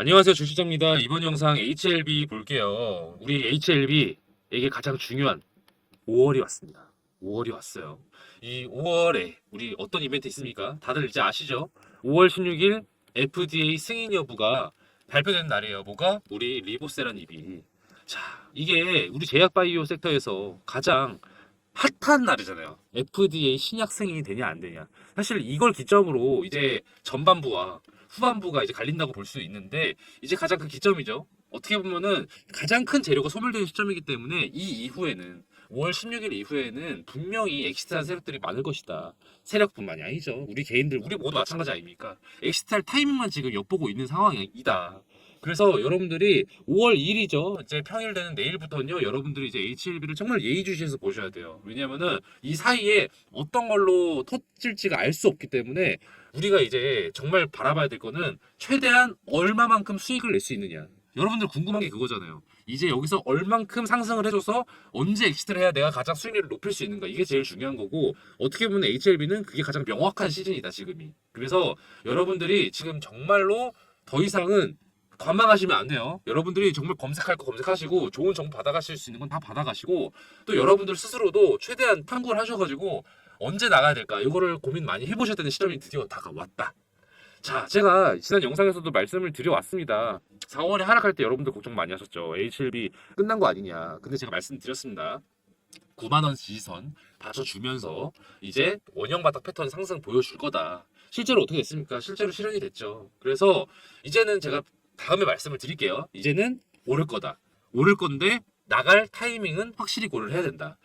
안녕하세요, 주시장입니다. 이번 영상 HLB 볼게요. 우리 HLB에게 가장 중요한 5월이 왔습니다. 5월이 왔어요. 이 5월에 우리 어떤 이벤트 있습니까? 다들 이제 아시죠? 5월 16일 FDA 승인 여부가 발표된 날이에요. 뭐가? 우리 리보세라닙이. 자, 이게 우리 제약바이오 섹터에서 가장 핫한 날이잖아요. FDA 신약 승인이 되냐 안 되냐. 사실 이걸 기점으로 이제 전반부와 후반부가 이제 갈린다고 볼 수 있는데 이제 가장 큰 기점이죠. 어떻게 보면은 가장 큰 재료가 소멸되는 시점이기 때문에 이 이후에는 5월 16일 이후에는 분명히 엑시트한 세력들이 많을 것이다. 세력뿐만이 아니죠. 우리 개인들, 우리 모두 마찬가지 아닙니까? 엑시트할 타이밍만 지금 엿보고 있는 상황이다. 그래서 여러분들이 5월 2일이죠. 이제 평일 되는 내일부터는요. 여러분들이 이제 HLB를 정말 예의주시해서 보셔야 돼요. 왜냐면은 이 사이에 어떤 걸로 터질지가 알 수 없기 때문에 우리가 이제 정말 바라봐야 될 거는 최대한 얼마만큼 수익을 낼 수 있느냐. 여러분들 궁금한 게 그거잖아요. 이제 여기서 얼만큼 상승을 해줘서 언제 엑시트를 해야 내가 가장 수익률을 높일 수 있는가. 이게 제일 중요한 거고 어떻게 보면 HLB는 그게 가장 명확한 시즌이다 지금이. 그래서 여러분들이 지금 정말로 더 이상은 관망하시면 안 돼요. 여러분들이 정말 검색할 거 검색하시고 좋은 정보 받아가실 수 있는 건 다 받아가시고 또 여러분들 스스로도 최대한 탐구를 하셔가지고 언제 나가야 될까 이거를 고민 많이 해보셔야 되는 시점이 드디어 다가왔다. 자, 제가 지난 영상에서도 말씀을 드려왔습니다. 4월에 하락할 때 여러분들 걱정 많이 하셨죠. HLB 끝난 거 아니냐. 근데 제가 말씀드렸습니다. 9만 원 지지선 받쳐주면서 이제 원형 바닥 패턴 상승 보여줄 거다. 실제로 어떻게 됐습니까? 실제로 실현이 됐죠. 그래서 이제는 제가 다음에 말씀을 드릴게요. 이제는 오를 거다. 오를 건데 나갈 타이밍은 확실히 고려를 해야 된다.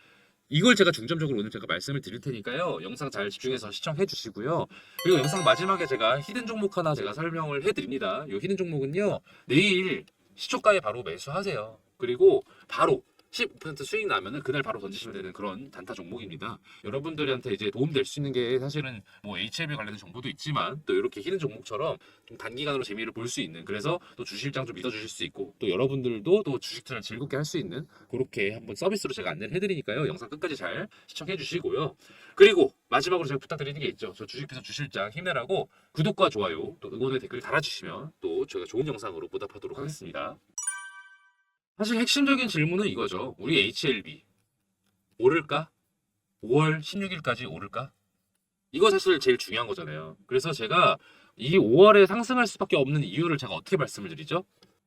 이걸 제가 중점적으로 오늘 제가 말씀을 드릴 테니까요. 영상 잘 집중해서 시청해 주시고요. 그리고 영상 마지막에 제가 히든 종목 하나 제가 설명을 해드립니다. 이 히든 종목은요. 내일 시초가에 바로 매수하세요. 그리고 바로 15% 수익 나면은 그날 바로 던지시면 되는 그런 단타 종목입니다. 여러분들한테 이제 도움될 수 있는 게 사실은 뭐 HLB 관련된 정보도 있지만 또 이렇게 히든 종목처럼 좀 단기간으로 재미를 볼 수 있는 그래서 또 주식장 좀 믿어주실 수 있고 또 여러분들도 또 주식 투자를 즐겁게 할 수 있는 그렇게 한번 서비스로 제가 안내를 해드리니까요. 영상 끝까지 잘 시청해 주시고요. 그리고 마지막으로 제가 부탁드리는 게 있죠. 저 주식비서 주실장 힘내라고 구독과 좋아요 또 응원의 댓글 달아주시면 또 저희가 좋은 영상으로 보답하도록 하겠습니다. 사실 핵심적인 질문은 이거죠. 우리 HLB 오를까? 5월 16일까지 오를까? 이거 사실 제일 중요한 거잖아요. 그래서 제가 이 5월에 상승할 수밖에 없는 이유를 제가 어떻게 말씀을 드리죠?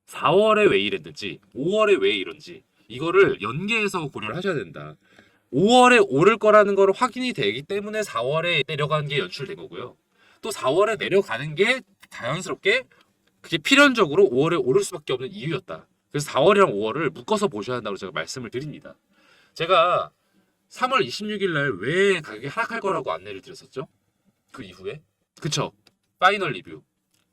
4월에 왜 이랬는지, 5월에 왜 이런지 이거를 연계해서 고려를 하셔야 된다. 5월에 오를 거라는 걸 확인이 되기 때문에 4월에 내려가는 게 연출된 거고요. 또 4월에 내려가는 게 자연스럽게 그게 필연적으로 5월에 오를 수밖에 없는 이유였다. 그래서 4월이랑 5월을 묶어서 보셔야 한다고 제가 말씀을 드립니다. 제가 3월 26일 날 왜 가격이 하락할 거라고 안내를 드렸었죠? 그 이후에. 그쵸? 파이널 리뷰.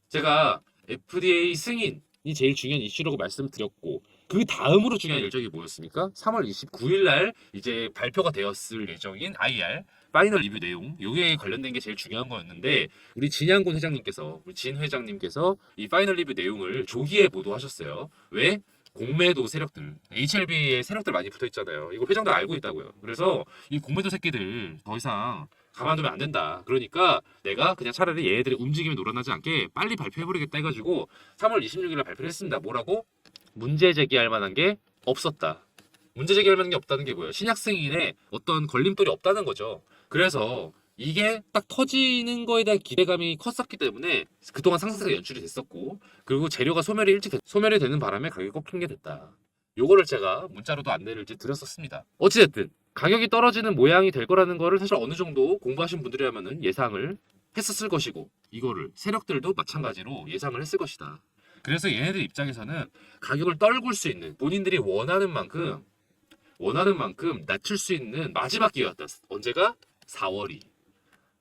제가 FDA 승인이 제일 중요한 이슈라고 말씀드렸고 그 다음으로 중요한 일정이 뭐였습니까? 3월 29일 날 이제 발표가 되었을 예정인 IR 파이널 리뷰 내용 요게 관련된 게 제일 중요한 거였는데 우리 진양곤 회장님께서 우리 진 회장님께서 이 파이널 리뷰 내용을 조기에 보도하셨어요. 왜? 공매도 세력들, HLB에 세력들 많이 붙어 있잖아요. 이거 회장도 알고 있다고요. 그래서 이 공매도 새끼들 더 이상 가만두면 안 된다. 그러니까 내가 그냥 차라리 얘네들의 움직임이 놀아나지 않게 빨리 발표해버리겠다 해가지고 3월 26일에 발표를 했습니다. 뭐라고? 문제 제기할 만한 게 없었다. 문제 제기할 만한 게 없다는 게 뭐예요? 신약 승인에 어떤 걸림돌이 없다는 거죠. 그래서 이게 딱 터지는 거에 대한 기대감이 컸었기 때문에 그동안 상승세가 연출이 됐었고 그리고 재료가 소멸이 되는 바람에 가격이 꺾인 게 됐다. 요거를 제가 문자로도 안내를 이제 드렸었습니다. 어찌됐든 가격이 떨어지는 모양이 될 거라는 거를 사실 어느 정도 공부하신 분들이라면은 예상을 했었을 것이고 이거를 세력들도 마찬가지로 예상을 했을 것이다. 그래서 얘네들 입장에서는 가격을 떨굴 수 있는 본인들이 원하는 만큼 낮출 수 있는 마지막 기회였다. 언제가? 4월이.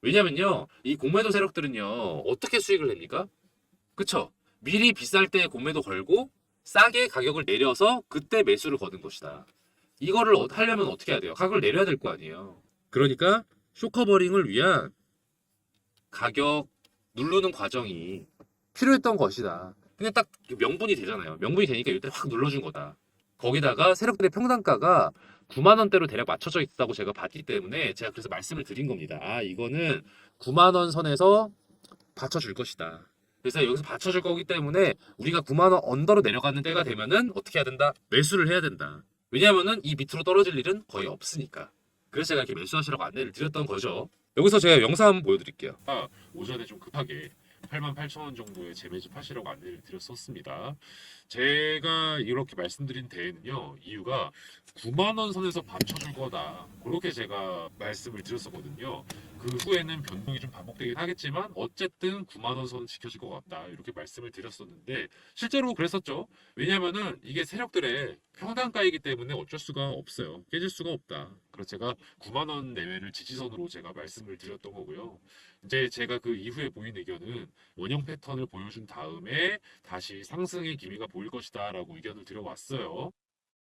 왜냐면요, 이 공매도 세력들은요, 어떻게 수익을 냅니까? 그쵸? 미리 비쌀 때 공매도 걸고, 싸게 가격을 내려서 그때 매수를 거는 것이다. 이거를 하려면 어떻게 해야 돼요? 가격을 내려야 될 거 아니에요. 그러니까, 쇼커버링을 위한 가격 누르는 과정이 필요했던 것이다. 근데 딱 명분이 되잖아요. 명분이 되니까 이때 확 눌러준 거다. 거기다가 세력들의 평단가가 9만 원대로 대략 맞춰져 있다고 제가 봤기 때문에 제가 그래서 말씀을 드린 겁니다. 아, 이거는 9만 원 선에서 받쳐줄 것이다. 그래서 여기서 받쳐줄 거기 때문에 우리가 9만 원 언더로 내려가는 때가 되면은 어떻게 해야 된다? 매수를 해야 된다. 왜냐면은 이 밑으로 떨어질 일은 거의 없으니까. 그래서 제가 이렇게 매수하시라고 안내를 드렸던 거죠. 여기서 제가 영상 한번 보여드릴게요. 오전에 좀 급하게 88,000원 정도의 재매집 하시라고 안내를 드렸었습니다. 제가 이렇게 말씀드린 데에는요, 이유가 9만 원 선에서 받쳐줄 거다, 그렇게 제가 말씀을 드렸었거든요. 그 후에는 변동이 좀 반복되긴 하겠지만 어쨌든 9만 원 선 지켜질 것 같다, 이렇게 말씀을 드렸었는데 실제로 그랬었죠. 왜냐면은 이게 세력들의 평단가이기 때문에 어쩔 수가 없어요. 깨질 수가 없다. 그래서 제가 9만 원 내외를 지지선으로 제가 말씀을 드렸던 거고요. 이제 제가 그 이후에 보인 의견은 원형 패턴을 보여준 다음에 다시 상승의 기미가 보일 것이다 라고 의견을 드려왔어요.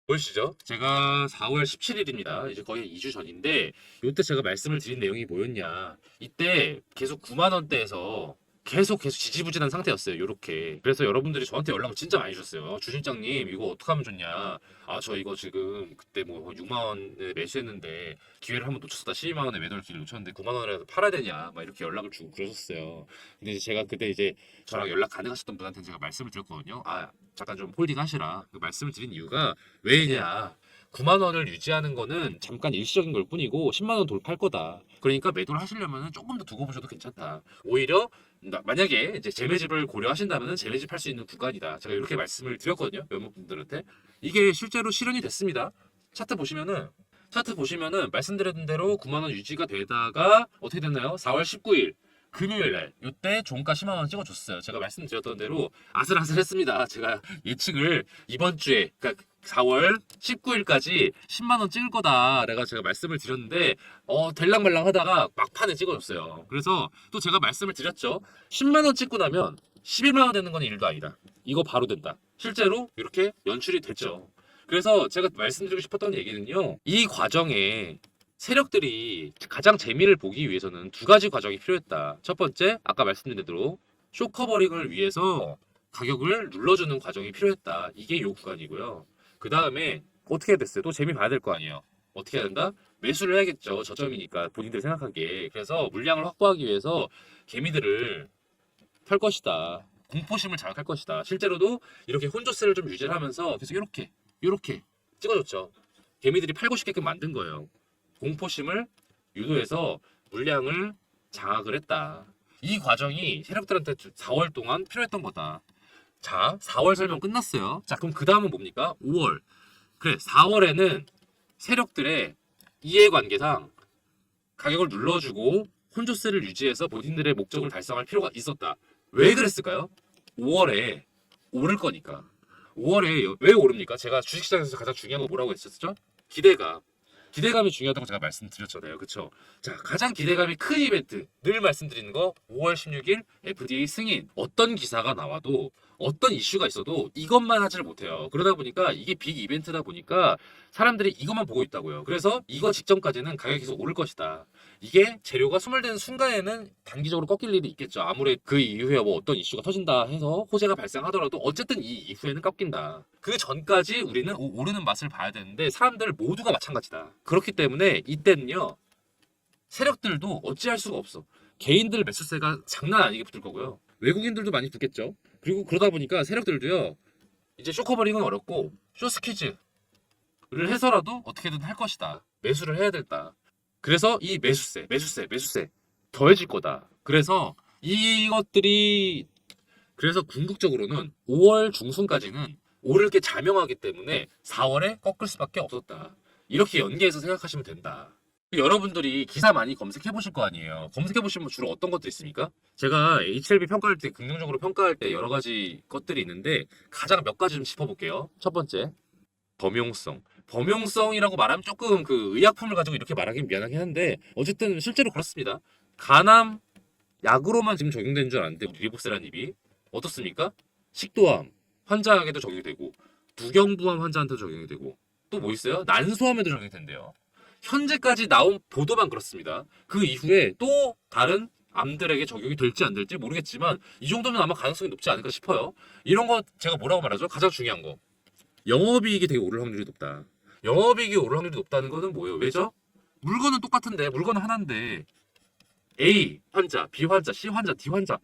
보이시죠? 제가 4월 17일입니다. 이제 거의 2주 전인데 이때 제가 말씀을 드린 내용이 뭐였냐. 이때 계속 9만 원대에서 계속 지지부진한 상태였어요. 요렇게. 그래서 여러분들이 저한테 연락을 진짜 많이 주셨어요. 주 실장님 이거 어떻게 하면 좋냐. 아 저 이거 지금 그때 뭐 6만 원에 매수했는데 기회를 한번 놓쳤다. 12만 원에 매도할 기회를 놓쳤는데 9만 원이라도 팔아야 되냐. 막 이렇게 연락을 주고 그러셨어요. 근데 이제 제가 그때 이제 저랑 연락 가능하셨던 분한테 제가 말씀을 드렸거든요. 아 잠깐 좀 홀딩 하시라. 그 말씀을 드린 이유가 왜냐. 9만 원을 유지하는 거는 잠깐 일시적인 걸 뿐이고 10만 원 돌파할 거다. 그러니까 매도를 하시려면 조금 더 두고 보셔도 괜찮다. 오히려 만약에 이제 재매집을 고려하신다면 재매집 할 수 있는 구간이다. 제가 이렇게 말씀을 드렸거든요. 몇몇 분들한테. 이게 실제로 실현이 됐습니다. 차트 보시면은 말씀드린 대로 9만 원 유지가 되다가 어떻게 됐나요? 4월 19일 금요일 날 이때 종가 10만 원 찍어줬어요. 제가 말씀드렸던 대로 아슬아슬했습니다. 제가 예측을 이번 주에 그러니까 4월 19일까지 10만 원 찍을 거다. 내가 제가 말씀을 드렸는데 될랑말랑 하다가 막판에 찍어줬어요. 그래서 또 제가 말씀을 드렸죠. 10만 원 찍고 나면 11만 원 되는 건 일도 아니다. 이거 바로 된다. 실제로 이렇게 연출이 됐죠. 그래서 제가 말씀드리고 싶었던 얘기는요. 이 과정에 세력들이 가장 재미를 보기 위해서는 두 가지 과정이 필요했다. 첫 번째, 아까 말씀드린 대로 쇼커버링을 위해서 가격을 눌러주는 과정이 필요했다. 이게 요 구간이고요. 그 다음에 어떻게 해야 됐어요? 또 재미 봐야 될 거 아니에요. 어떻게 해야 된다? 매수를 해야겠죠. 저점이니까 본인들이 생각하기에. 그래서 물량을 확보하기 위해서 개미들을 털 것이다. 공포심을 자극할 것이다. 실제로도 이렇게 혼조세를 좀 유지를 하면서 계속 이렇게 찍어줬죠. 개미들이 팔고 싶게끔 만든 거예요. 공포심을 유도해서 물량을 장악을 했다. 이 과정이 세력들한테 4월 동안 필요했던 거다. 자, 4월 설명 끝났어요. 자, 그럼 그 다음은 뭡니까? 5월. 그래, 4월에는 세력들의 이해관계상 가격을 눌러주고 혼조세를 유지해서 본인들의 목적을 달성할 필요가 있었다. 왜 그랬을까요? 5월에 오를 거니까. 5월에 왜 오릅니까? 제가 주식시장에서 가장 중요한 거 뭐라고 했었죠? 기대감이 중요하다고 제가 말씀드렸잖아요. 그쵸? 자, 가장 기대감이 큰 이벤트. 늘 말씀드리는 거 5월 16일 FDA 승인. 어떤 기사가 나와도 어떤 이슈가 있어도 이것만 하지를 못해요. 그러다 보니까 이게 빅 이벤트다 보니까 사람들이 이것만 보고 있다고요. 그래서 이거 직전까지는 가격이 계속 오를 것이다. 이게 재료가 소멸되는 순간에는 단기적으로 꺾일 일이 있겠죠. 아무리 그 이후에 뭐 어떤 이슈가 터진다 해서 호재가 발생하더라도 어쨌든 이 이후에는 꺾인다. 그 전까지 우리는 오르는 맛을 봐야 되는데 사람들 모두가 마찬가지다. 그렇기 때문에 이때는요. 세력들도 어찌할 수가 없어. 개인들 매수세가 장난 아니게 붙을 거고요. 외국인들도 많이 붙겠죠. 그리고 그러다 보니까 세력들도요. 이제 쇼커버링은 어렵고 쇼스퀴즈를 해서라도 어떻게든 할 것이다. 매수를 해야 된다. 그래서 이 매수세 더해질 거다. 그래서 이것들이 그래서 궁극적으로는 5월 중순까지는 오를 게 자명하기 때문에 4월에 꺾을 수밖에 없었다. 이렇게 연계해서 생각하시면 된다. 여러분들이 기사 많이 검색해 보실 거 아니에요. 검색해 보시면 주로 어떤 것도 있습니까? 제가 HLB 평가할 때 긍정적으로 평가할 때 여러 가지 것들이 있는데 가장 몇 가지 좀 짚어볼게요. 첫 번째, 범용성. 범용성이라고 말하면 조금 그 의약품을 가지고 이렇게 말하긴 미안하긴 한데 어쨌든 실제로 그렇습니다. 간암 약으로만 지금 적용되는 줄 알았는데 리복세라는 입이 어떻습니까? 식도암 환자에게도 적용이 되고 두경부암 환자한테도 적용이 되고 또 뭐 있어요? 난소암에도 적용이 된대요. 현재까지 나온 보도만 그렇습니다. 그 이후에 또 다른 암들에게 적용이 될지 안 될지 모르겠지만 이 정도면 아마 가능성이 높지 않을까 싶어요. 이런 거 제가 뭐라고 말하죠? 가장 중요한 거. 영업이익이 되게 오를 확률이 높다. 영업이익이 오를 확률이 높다는 거는 뭐예요? 왜죠? 물건은 똑같은데 물건은 하나인데 A 환자, B 환자, C 환자, D 환자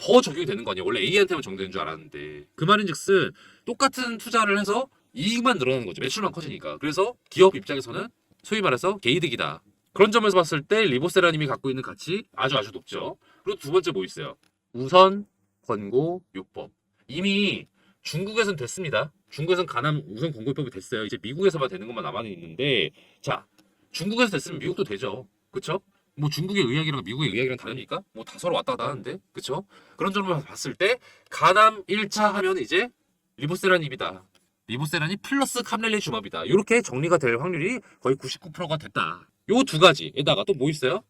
더 적용이 되는 거 아니에요? 원래 A한테만 적용되는 줄 알았는데. 그 말인즉슨 똑같은 투자를 해서 이익만 늘어나는 거죠. 매출만 커지니까. 그래서 기업 입장에서는 소위 말해서 개이득이다. 그런 점에서 봤을 때 리보세라님이 갖고 있는 가치 아주 높죠. 그리고 두 번째 뭐 있어요? 우선 권고 요법. 이미 중국에선 됐습니다. 중국에선 가남 우선 권고요법이 됐어요. 이제 미국에서만 되는 것만 남아 있는데, 자, 중국에서 됐으면 미국도 되죠. 그쵸? 뭐 중국의 의학이랑 미국의 의학이랑 다르니까 뭐 다 서로 왔다 갔다 하는데, 그쵸? 그런 점으로 봤을 때 가남 1차 하면 이제 리보세라닙이다. 리보세라닙 플러스 캄렐리 주마비다. 이렇게 정리가 될 확률이 거의 99%가 됐다. 요 두 가지에다가 또 뭐 있어요?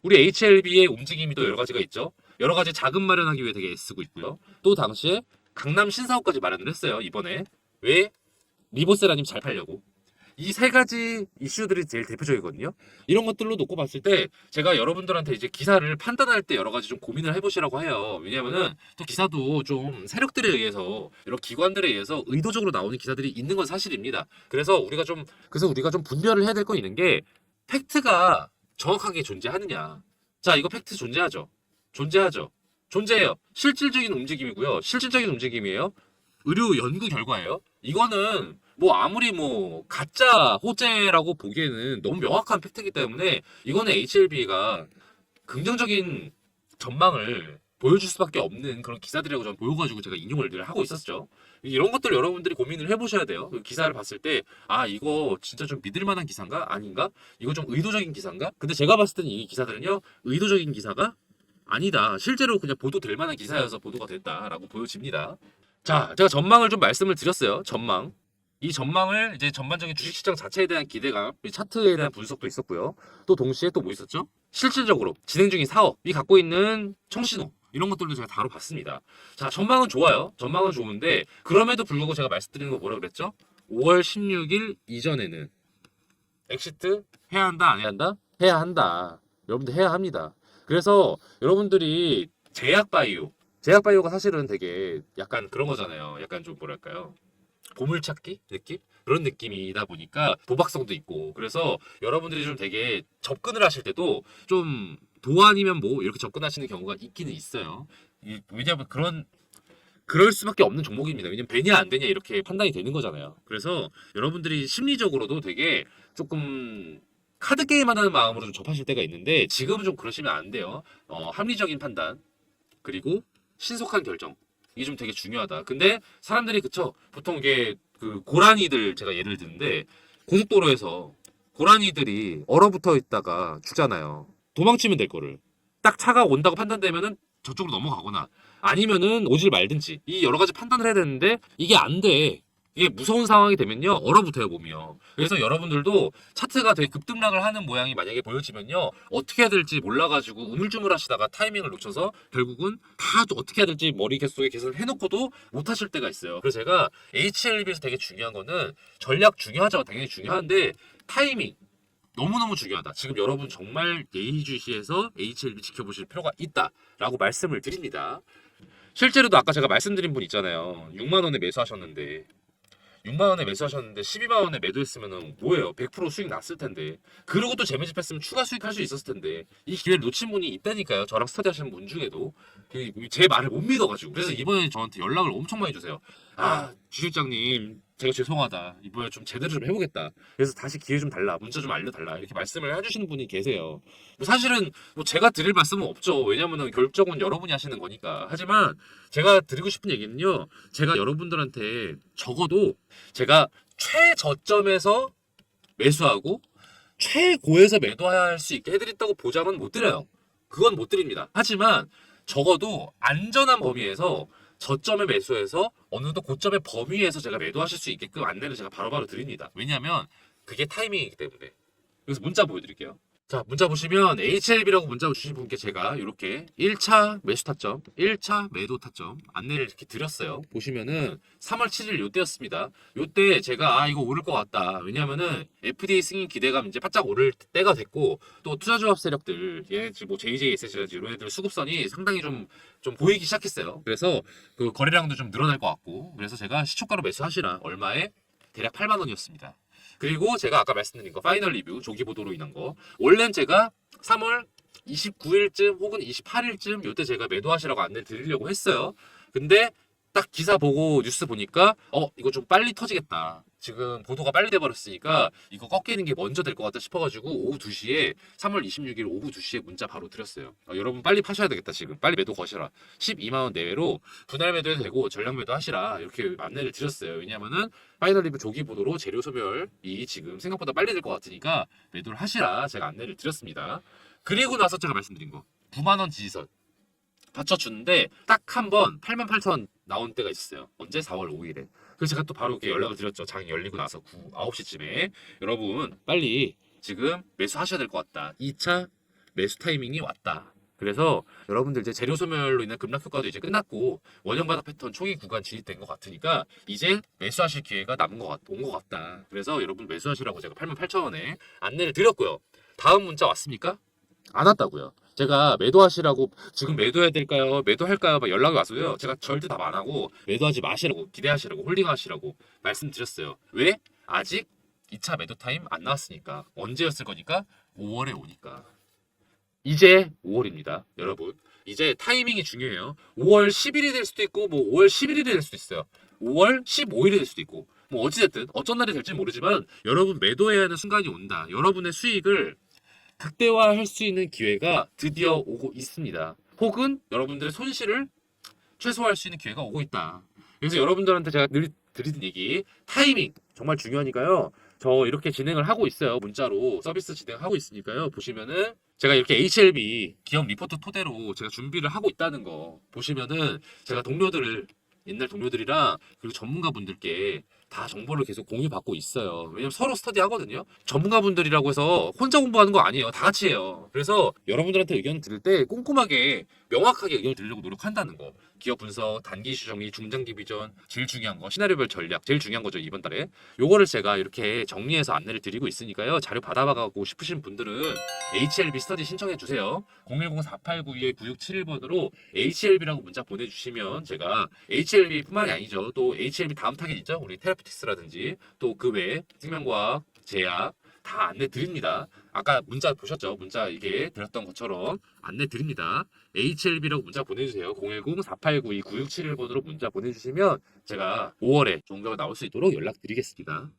우리 HLB의 움직임이 또 여러 가지가 있죠. 여러 가지 자금 마련하기 위해 되게 애쓰고 있고요. 또 당시에 강남 신사옥까지 마련을 했어요. 이번에 왜? 리보세라님 잘 팔려고. 이 세 가지 이슈들이 제일 대표적이거든요. 이런 것들로 놓고 봤을 때 제가 여러분들한테 이제 기사를 판단할 때 여러 가지 좀 고민을 해보시라고 해요. 왜냐면은 또 기사도 좀 세력들에 의해서 여러 기관들에 의해서 의도적으로 나오는 기사들이 있는 건 사실입니다. 그래서 우리가 좀 분별을 해야 될 거 있는 게 팩트가 정확하게 존재하느냐. 자, 이거 팩트 존재하죠. 존재하죠. 존재해요. 실질적인 움직임이고요. 실질적인 움직임이에요. 의료 연구 결과예요. 이거는 뭐 아무리 뭐 가짜 호재라고 보기에는 너무 명확한 팩트이기 때문에 이거는 HLB가 긍정적인 전망을 보여줄 수밖에 없는 그런 기사들이라고 저는 보여가지고 제가 인용을 늘 하고 있었죠. 이런 것들 여러분들이 고민을 해보셔야 돼요. 그 기사를 봤을 때, 아, 이거 진짜 좀 믿을 만한 기사인가? 아닌가? 이거 좀 의도적인 기사인가? 근데 제가 봤을 때는 이 기사들은요, 의도적인 기사가 아니다. 실제로 그냥 보도될 만한 기사여서 보도가 됐다라고 보여집니다. 자, 제가 전망을 좀 말씀을 드렸어요. 전망. 이 전망을 이제 전반적인 주식시장 자체에 대한 기대감, 차트에 대한 분석도 있었고요. 또 동시에 또 뭐 있었죠? 실질적으로 진행 중인 사업이 갖고 있는 청신호 이런 것들도 제가 다뤄봤습니다. 자, 전망은 좋아요. 전망은 좋은데 그럼에도 불구하고 제가 말씀드리는 거 뭐라 그랬죠? 5월 16일 이전에는 엑시트 해야 한다, 안 해야 한다? 해야 한다. 여러분들 해야 합니다. 그래서 여러분들이 제약바이오가 사실은 되게 약간 그런 거잖아요. 약간 좀 뭐랄까요? 보물찾기 느낌? 그런 느낌이다 보니까 도박성도 있고, 그래서 여러분들이 좀 되게 접근을 하실 때도 좀 도안이면 뭐 이렇게 접근하시는 경우가 있기는 있어요. 왜냐하면 그럴 수밖에 없는 종목입니다. 왜냐면 되냐 안 되냐 이렇게 판단이 되는 거잖아요. 그래서 여러분들이 심리적으로도 되게 조금 카드 게임 한다는 마음으로 좀 접하실 때가 있는데 지금은 좀 그러시면 안 돼요. 합리적인 판단 그리고 신속한 결정, 이게 좀 되게 중요하다. 근데 사람들이 그쵸? 보통 이게 그 고라니들 제가 예를 드는데 고속도로에서 고라니들이 얼어붙어 있다가 죽잖아요. 도망치면 될 거를 딱 차가 온다고 판단되면은 저쪽으로 넘어가거나 아니면은 오질 말든지 이 여러 가지 판단을 해야 되는데 이게 안 돼. 이게 무서운 상황이 되면요 얼어붙어요 몸이요. 그래서 여러분들도 차트가 되게 급등락을 하는 모양이 만약에 보여지면요 어떻게 해야 될지 몰라가지고 우물쭈물 하시다가 타이밍을 놓쳐서 결국은 다 어떻게 해야 될지 머리 갯속에 계산을 해놓고도 못 하실 때가 있어요. 그래서 제가 HLB에서 되게 중요한 거는 전략 중요하죠. 당연히 중요한데 타이밍 너무너무 중요하다. 지금 여러분 정말 예의주시해서 HLB 지켜보실 필요가 있다라고 말씀을 드립니다. 실제로도 아까 제가 말씀드린 분 있잖아요. 6만 원에 매수하셨는데 6만 원에 매수하셨는데 12만 원에 매도했으면은 뭐예요? 100% 수익 났을 텐데. 그리고 또 재매집했으면 추가 수익할 수 있었을 텐데. 이 기회를 놓친 분이 있다니까요. 저랑 스터디 하시는 분 중에도. 제 말을 못 믿어가지고. 그래서 이번에 저한테 연락을 엄청 많이 주세요. 아, 주실장님, 제가 죄송하다. 이번에 좀 제대로 좀 해보겠다. 그래서 다시 기회 좀 달라. 문자 좀 알려달라. 이렇게 말씀을 해주시는 분이 계세요. 뭐 사실은 뭐 제가 드릴 말씀은 없죠. 왜냐면은 결정은 여러분이 하시는 거니까. 하지만 제가 드리고 싶은 얘기는요. 제가 여러분들한테 적어도 제가 최저점에서 매수하고 최고에서 매도할 수 있게 해드린다고 보장은 못 드려요. 그건 못 드립니다. 하지만 적어도 안전한 범위에서 저점에 매수해서 어느 정도 고점의 범위에서 제가 매도하실 수 있게끔 안내를 제가 바로바로 드립니다. 왜냐하면 그게 타이밍이기 때문에. 그래서 문자 보여드릴게요. 자, 문자 보시면 HLB라고 문자 주신 분께 제가 이렇게 1차 매수 타점, 1차 매도 타점 안내를 이렇게 드렸어요. 보시면은 3월 7일 요때였습니다. 요때 제가 이거 오를 것 같다. 왜냐면은 FDA 승인 기대감 이제 바짝 오를 때가 됐고 또 투자조합 세력들 얘네 뭐 JJS라든지 이런 애들 수급선이 상당히 좀 보이기 시작했어요. 그래서 그 거래량도 좀 늘어날 것 같고 그래서 제가 시초가로 매수하시라. 얼마에? 대략 8만 원이었습니다. 그리고 제가 아까 말씀드린 거 파이널 리뷰 조기 보도로 인한 거 원래는 제가 3월 29일쯤 혹은 28일쯤 요때 제가 매도하시라고 안내 드리려고 했어요. 근데 딱 기사 보고 뉴스 보니까 이거 좀 빨리 터지겠다. 지금 보도가 빨리 돼버렸으니까 이거 꺾이는 게 먼저 될 것 같다 싶어가지고 오후 2시에 3월 26일 오후 2시에 문자 바로 드렸어요. 여러분 빨리 파셔야 되겠다. 지금 빨리 매도 거셔라. 12만 원 내외로 분할 매도해도 되고 전량 매도 하시라 이렇게 안내를 드렸어요. 왜냐면은 파이널 리뷰 조기 보도로 재료 소멸이 지금 생각보다 빨리 될 것 같으니까 매도를 하시라 제가 안내를 드렸습니다. 그리고 나서 제가 말씀드린 거 9만 원 지지선 받쳐주는데 딱 한 번 88,000원 나온 때가 있었어요. 언제? 4월 5일에. 그래서 제가 또 바로 이렇게 연락을 드렸죠. 장 열리고 나서 9시쯤에 여러분 빨리 지금 매수하셔야 될 것 같다. 2차 매수 타이밍이 왔다. 그래서 여러분들 이제 재료 소멸로 인한 급락 효과도 이제 끝났고 원형 바닥 패턴 초기 구간 진입된 것 같으니까 이제 매수하실 기회가 온 것 같다. 그래서 여러분 매수하시라고 제가 88,000원에 안내를 드렸고요. 다음 문자 왔습니까? 안 왔다고요. 제가 매도하시라고 지금 매도해야 될까요? 매도할까요? 막 연락이 와서요. 제가 절대 답 안 하고 매도하지 마시라고 기대하시라고 홀딩하시라고 말씀드렸어요. 왜? 아직 2차 매도 타임 안 나왔으니까. 언제였을 거니까? 5월에 오니까. 이제 5월입니다. 여러분. 이제 타이밍이 중요해요. 5월 10일이 될 수도 있고 뭐 5월 11일이 될 수도 있어요. 5월 15일이 될 수도 있고 뭐 어찌됐든 어쩐 날이 될지 모르지만 여러분 매도해야 하는 순간이 온다. 여러분의 수익을 극대화할 수 있는 기회가 드디어 오고 있습니다. 혹은 여러분들의 손실을 최소화할 수 있는 기회가 오고 있다. 그래서 여러분들한테 제가 늘 드리는 얘기 타이밍 정말 중요하니까요. 저 이렇게 진행을 하고 있어요. 문자로 서비스 진행하고 있으니까요. 보시면은 제가 이렇게 HLB 기업 리포트 토대로 제가 준비를 하고 있다는 거 보시면은 제가 옛날 동료들이랑 그리고 전문가분들께 다 정보를 계속 공유받고 있어요. 왜냐면 서로 스터디 하거든요. 전문가분들이라고 해서 혼자 공부하는 거 아니에요. 다 같이 해요. 그래서 여러분들한테 의견 들을 때 꼼꼼하게 명확하게 의견을 들으려고 노력한다는 거. 기업 분석, 단기 이슈 정리, 중장기 비전, 제일 중요한 거, 시나리오별 전략, 제일 중요한 거죠 이번 달에. 요거를 제가 이렇게 정리해서 안내를 드리고 있으니까요. 자료 받아가고 싶으신 분들은 HLB 스터디 신청해 주세요. 010-4892-9671번으로 HLB라고 문자 보내주시면 제가 HLB뿐만이 아니죠. 또 HLB 다음 타겟 있죠. 우리 테라피틱스라든지 또 그 외에 생명과학, 제약 다 안내 드립니다. 아까 문자 보셨죠? 문자 이게 드렸던 것처럼 안내 드립니다. HLB라고 문자 보내주세요. 010-4892-9671번으로 문자 보내주시면 제가 5월에 좋은 결과 나올 수 있도록 연락드리겠습니다.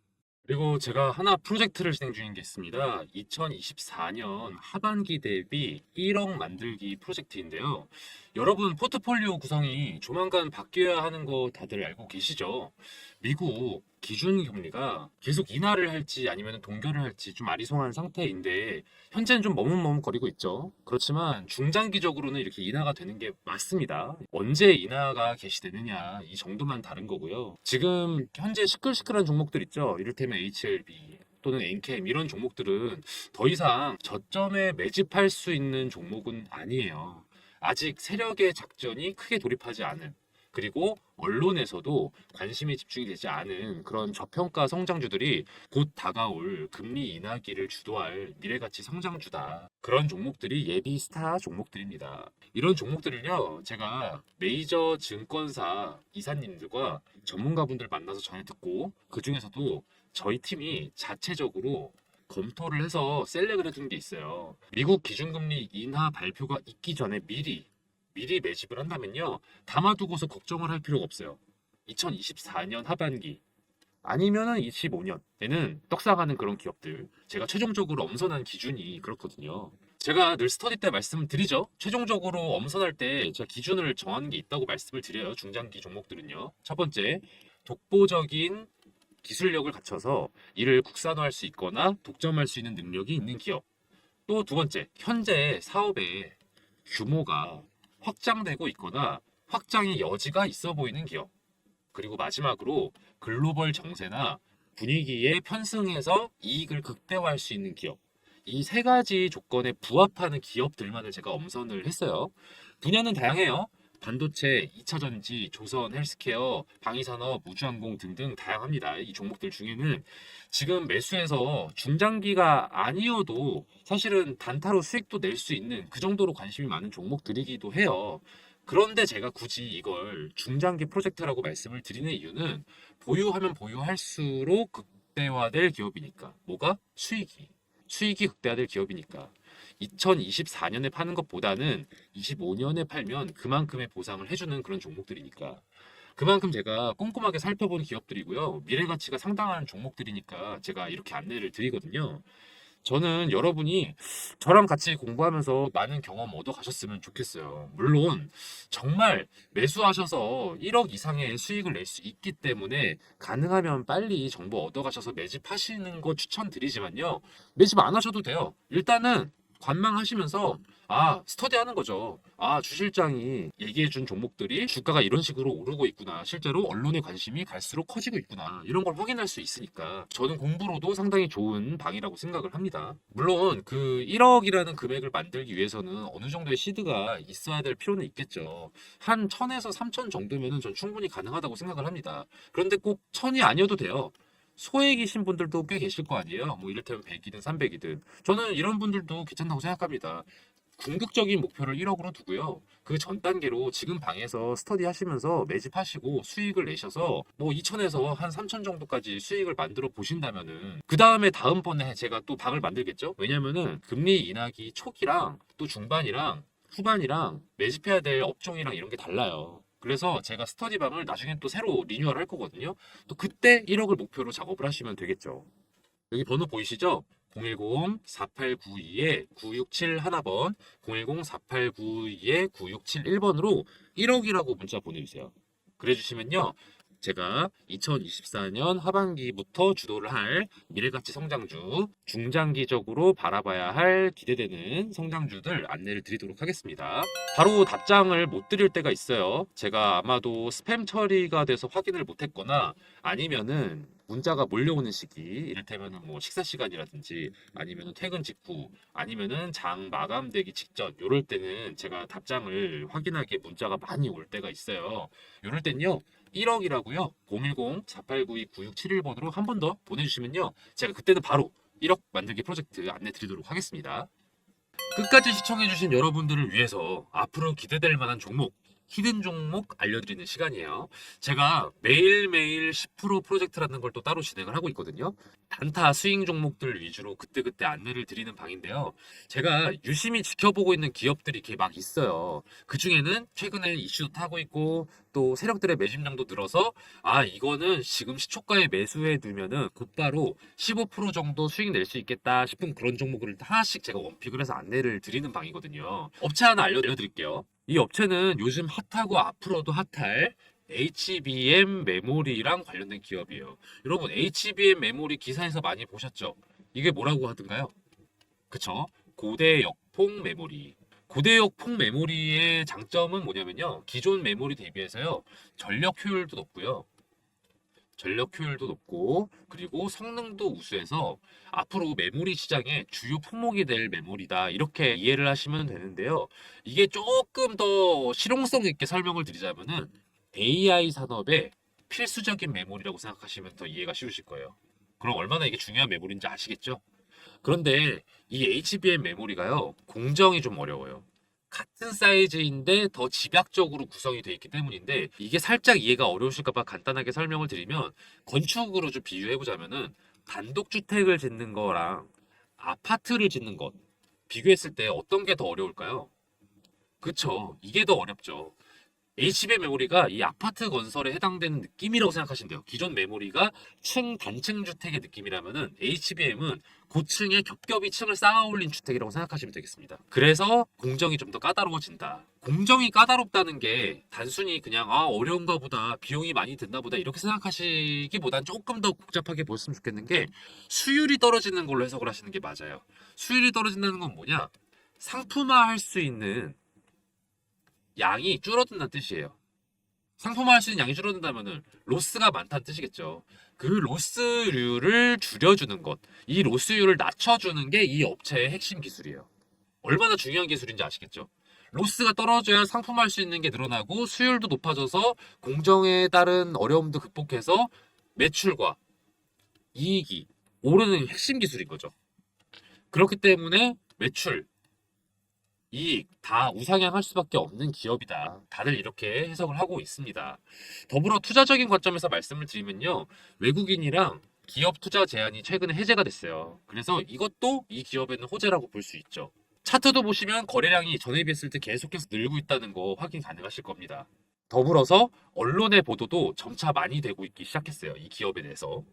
그리고 제가 하나 프로젝트를 진행 중인 게 있습니다. 2024년 하반기 대비 1억 만들기 프로젝트인데요. 여러분 포트폴리오 구성이 조만간 바뀌어야 하는 거 다들 알고 계시죠? 미국 기준금리가 계속 인하를 할지 아니면 동결을 할지 좀 아리송한 상태인데 현재는 좀 머뭇머뭇거리고 있죠. 그렇지만 중장기적으로는 이렇게 인하가 되는 게 맞습니다. 언제 인하가 개시되느냐 이 정도만 다른 거고요. 지금 현재 시끌시끌한 종목들 있죠. 이를테면 HLB 또는 엔캠 이런 종목들은 더 이상 저점에 매집할 수 있는 종목은 아니에요. 아직 세력의 작전이 크게 돌입하지 않은 그리고 언론에서도 관심이 집중이 되지 않은 그런 저평가 성장주들이 곧 다가올 금리 인하기를 주도할 미래가치 성장주다. 그런 종목들이 예비 스타 종목들입니다. 이런 종목들을요, 제가 메이저 증권사 이사님들과 전문가분들 만나서 전해 듣고 그 중에서도 저희 팀이 자체적으로 검토를 해서 셀렉을 해둔 게 있어요. 미국 기준금리 인하 발표가 있기 전에 미리 매집을 한다면요. 담아두고서 걱정을 할 필요가 없어요. 2024년 하반기 아니면은 25년에는 떡상하는 그런 기업들 제가 최종적으로 엄선한 기준이 그렇거든요. 제가 늘 스터디 때 말씀드리죠. 최종적으로 엄선할 때 제가 기준을 정하는 게 있다고 말씀을 드려요. 중장기 종목들은요. 첫 번째, 독보적인 기술력을 갖춰서 이를 국산화할 수 있거나 독점할 수 있는 능력이 있는 기업. 또 두 번째, 현재 사업의 규모가 확장되고 있거나 확장의 여지가 있어 보이는 기업. 그리고 마지막으로 글로벌 정세나 분위기에 편승해서 이익을 극대화할 수 있는 기업. 이 세 가지 조건에 부합하는 기업들만을 제가 엄선을 했어요. 분야는 다양해요. 반도체, 2차 전지, 조선, 헬스케어, 방위산업, 우주항공 등등 다양합니다. 이 종목들 중에는 지금 매수해서 중장기가 아니어도 사실은 단타로 수익도 낼 수 있는 그 정도로 관심이 많은 종목들이기도 해요. 그런데 제가 굳이 이걸 중장기 프로젝트라고 말씀을 드리는 이유는 보유하면 보유할수록 극대화될 기업이니까. 뭐가? 수익이 극대화될 기업이니까. 2024년에 파는 것보다는 25년에 팔면 그만큼의 보상을 해주는 그런 종목들이니까. 그만큼 제가 꼼꼼하게 살펴본 기업들이고요. 미래 가치가 상당한 종목들이니까 제가 이렇게 안내를 드리거든요. 저는 여러분이 저랑 같이 공부하면서 많은 경험 얻어 가셨으면 좋겠어요. 물론 정말 매수하셔서 1억 이상의 수익을 낼 수 있기 때문에 가능하면 빨리 정보 얻어 가셔서 매집하시는 거 추천드리지만요. 매집 안 하셔도 돼요. 일단은 관망하시면서 스터디 하는 거죠. 주 실장이 얘기해 준 종목들이 주가가 이런 식으로 오르고 있구나. 실제로 언론의 관심이 갈수록 커지고 있구나. 이런 걸 확인할 수 있으니까 저는 공부로도 상당히 좋은 방이라고 생각을 합니다. 물론 그 1억이라는 금액을 만들기 위해서는 어느 정도의 시드가 있어야 될 필요는 있겠죠. 한 1000에서 3000 정도면은 전 충분히 가능하다고 생각을 합니다. 그런데 꼭 1000이 아니어도 돼요. 소액이신 분들도 꽤 계실 거 아니에요. 뭐 이를테면 100이든 300이든. 저는 이런 분들도 괜찮다고 생각합니다. 궁극적인 목표를 1억으로 두고요. 그 전 단계로 지금 방에서 스터디 하시면서 매집하시고 수익을 내셔서 뭐 2천에서 한 3천 정도까지 수익을 만들어 보신다면은 그 다음에 다음번에 제가 또 방을 만들겠죠? 왜냐면은 금리 인하기 초기랑 또 중반이랑 후반이랑 매집해야 될 업종이랑 이런 게 달라요. 그래서 제가 스터디방을 나중에 또 새로 리뉴얼 할 거거든요. 또 그때 1억을 목표로 작업을 하시면 되겠죠. 여기 번호 보이시죠? 010-4892-9671번, 010-4892-9671번으로 1억이라고 문자 보내주세요. 그래 주시면요. 제가 2024년 하반기부터 주도를 할 미래가치 성장주, 중장기적으로 바라봐야 할 기대되는 성장주들 안내를 드리도록 하겠습니다. 바로 답장을 못 드릴 때가 있어요. 제가 아마도 스팸 처리가 돼서 확인을 못 했거나 아니면은 문자가 몰려오는 시기, 이를테면은 뭐 식사 시간이라든지 아니면은 퇴근 직후 아니면은 장 마감되기 직전 요럴 때는 제가 답장을 확인하기에 문자가 많이 올 때가 있어요. 요럴 땐요. 1억이라고요. 010-4892-9671번으로 한 번 더 보내주시면요. 제가 그때는 바로 1억 만들기 프로젝트 안내 드리도록 하겠습니다. 끝까지 시청해주신 여러분들을 위해서 앞으로 기대될 만한 종목, 히든 종목 알려드리는 시간이에요. 제가 매일매일 10% 프로젝트라는 걸 또 따로 진행을 하고 있거든요. 단타 스윙 종목들 위주로 그때그때 안내를 드리는 방인데요. 제가 유심히 지켜보고 있는 기업들이 이렇게 막 있어요. 그 중에는 최근에 이슈도 타고 있고 또 세력들의 매집량도 늘어서 이거는 지금 시초가에 매수해 두면은 곧바로 15% 정도 수익 낼 수 있겠다 싶은 그런 종목을 하나씩 제가 원픽을 해서 안내를 드리는 방이거든요. 업체 하나 알려드릴게요. 이 업체는 요즘 핫하고 앞으로도 핫할 HBM 메모리랑 관련된 기업이에요. 여러분, HBM 메모리 기사에서 많이 보셨죠? 이게 뭐라고 하던가요? 그쵸? 고대 역폭 메모리. 고대 역폭 메모리의 장점은 뭐냐면요. 기존 메모리 대비해서요. 전력 효율도 높고요. 전력 효율도 높고 그리고 성능도 우수해서 앞으로 메모리 시장의 주요 품목이 될 메모리다 이렇게 이해를 하시면 되는데요. 이게 조금 더 실용성 있게 설명을 드리자면은 AI 산업의 필수적인 메모리라고 생각하시면 더 이해가 쉬우실 거예요. 그럼 얼마나 이게 중요한 메모리인지 아시겠죠? 그런데 이 HBM 메모리가요, 공정이 좀 어려워요. 같은 사이즈인데 더 집약적으로 구성이 되어 있기 때문인데 이게 살짝 이해가 어려우실까 봐 간단하게 설명을 드리면 건축으로 좀 비유해 보자면은 단독주택을 짓는 거랑 아파트를 짓는 것 비교했을 때 어떤 게 더 어려울까요? 그쵸. 이게 더 어렵죠. HBM 메모리가 이 아파트 건설에 해당되는 느낌이라고 생각하시면 돼요. 기존 메모리가 단층 주택의 느낌이라면은 HBM은 고층에 겹겹이 층을 쌓아 올린 주택이라고 생각하시면 되겠습니다. 그래서 공정이 좀 더 까다로워진다. 공정이 까다롭다는 게 단순히 그냥 어려운가 보다, 비용이 많이 든다 보다 이렇게 생각하시기보단 조금 더 복잡하게 보셨으면 좋겠는 게 수율이 떨어지는 걸로 해석을 하시는 게 맞아요. 수율이 떨어진다는 건 뭐냐? 상품화할 수 있는 양이 줄어든다는 뜻이에요. 상품화할 수 있는 양이 줄어든다면은 로스가 많다는 뜻이겠죠. 그 로스율을 줄여주는 것, 이 로스율을 낮춰주는 게 이 업체의 핵심 기술이에요. 얼마나 중요한 기술인지 아시겠죠? 로스가 떨어져야 상품화할 수 있는 게 늘어나고 수율도 높아져서 공정에 따른 어려움도 극복해서 매출과 이익이 오르는 핵심 기술인 거죠. 그렇기 때문에 매출, 이익 다 우상향할 수밖에 없는 기업이다. 다들 이렇게 해석을 하고 있습니다. 더불어 투자적인 관점에서 말씀을 드리면요. 외국인이랑 기업 투자 제한이 최근에 해제가 됐어요. 그래서 이것도 이 기업에는 호재라고 볼 수 있죠. 차트도 보시면 거래량이 전에 비했을 때 계속해서 늘고 있다는 거 확인 가능하실 겁니다. 더불어서 언론의 보도도 점차 많이 되고 있기 시작했어요. 이 기업에 대해서.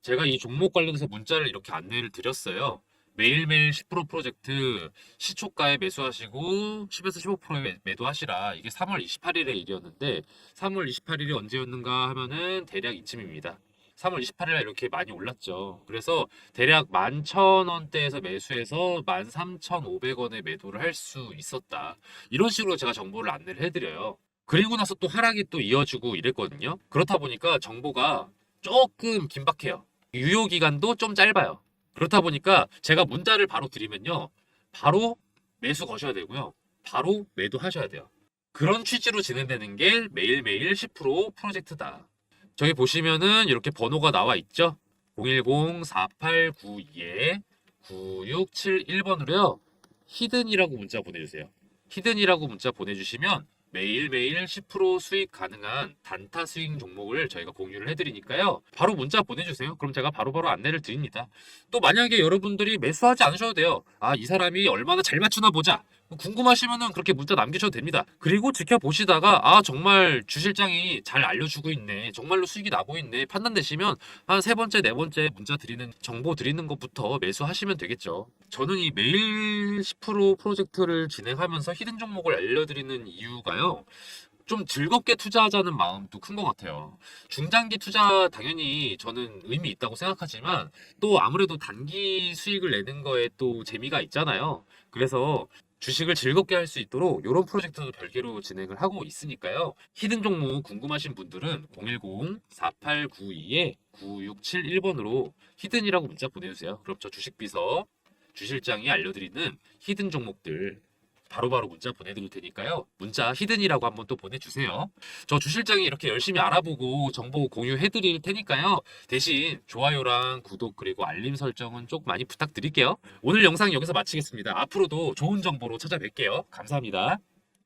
제가 이 종목 관련해서 문자를 이렇게 안내를 드렸어요. 매일매일 10% 프로젝트 시초가에 매수하시고 10에서 15%에 매도하시라. 이게 3월 28일의 일이었는데 3월 28일이 언제였는가 하면은 대략 이쯤입니다. 3월 28일에 이렇게 많이 올랐죠. 그래서 대략 11,000원대에서 매수해서 13,500원에 매도를 할 수 있었다. 이런 식으로 제가 정보를 안내를 해드려요. 그리고 나서 또 하락이 또 이어지고 이랬거든요. 그렇다 보니까 정보가 조금 긴박해요. 유효 기간도 좀 짧아요. 그렇다 보니까 제가 문자를 바로 드리면요. 바로 매수 거셔야 되고요. 바로 매도하셔야 돼요. 그런 취지로 진행되는 게 매일매일 10% 프로젝트다. 저기 보시면은 이렇게 번호가 나와 있죠. 010-4892-9671번으로요. 히든이라고 문자 보내주세요. 히든이라고 문자 보내주시면 매일매일 10% 수익 가능한 단타 스윙 종목을 저희가 공유를 해드리니까요. 바로 문자 보내주세요. 그럼 제가 바로바로 안내를 드립니다. 또 만약에 여러분들이 매수하지 않으셔도 돼요. 아, 이 사람이 얼마나 잘 맞추나 보자. 궁금하시면은 그렇게 문자 남기셔도 됩니다. 그리고 지켜보시다가 아, 정말 주 실장이 잘 알려주고 있네. 정말로 수익이 나고 있네. 판단되시면 한 세 번째, 네 번째 문자 드리는 정보 드리는 것부터 매수하시면 되겠죠. 저는 이 매일 10% 프로젝트를 진행하면서 히든 종목을 알려드리는 이유가요. 좀 즐겁게 투자하자는 마음도 큰 것 같아요. 중장기 투자 당연히 저는 의미 있다고 생각하지만 또 아무래도 단기 수익을 내는 거에 또 재미가 있잖아요. 그래서 주식을 즐겁게 할 수 있도록 이런 프로젝트도 별개로 진행을 하고 있으니까요. 히든 종목 궁금하신 분들은 010-4892-9671번으로 히든이라고 문자 보내주세요. 그럼 저 주식비서 주실장이 알려드리는 히든 종목들 바로바로 문자 보내드릴 테니까요. 문자 히든이라고 한번 또 보내주세요. 저 주실장이 이렇게 열심히 알아보고 정보 공유해드릴 테니까요. 대신 좋아요랑 구독 그리고 알림 설정은 좀 많이 부탁드릴게요. 오늘 영상 여기서 마치겠습니다. 앞으로도 좋은 정보로 찾아뵐게요. 감사합니다.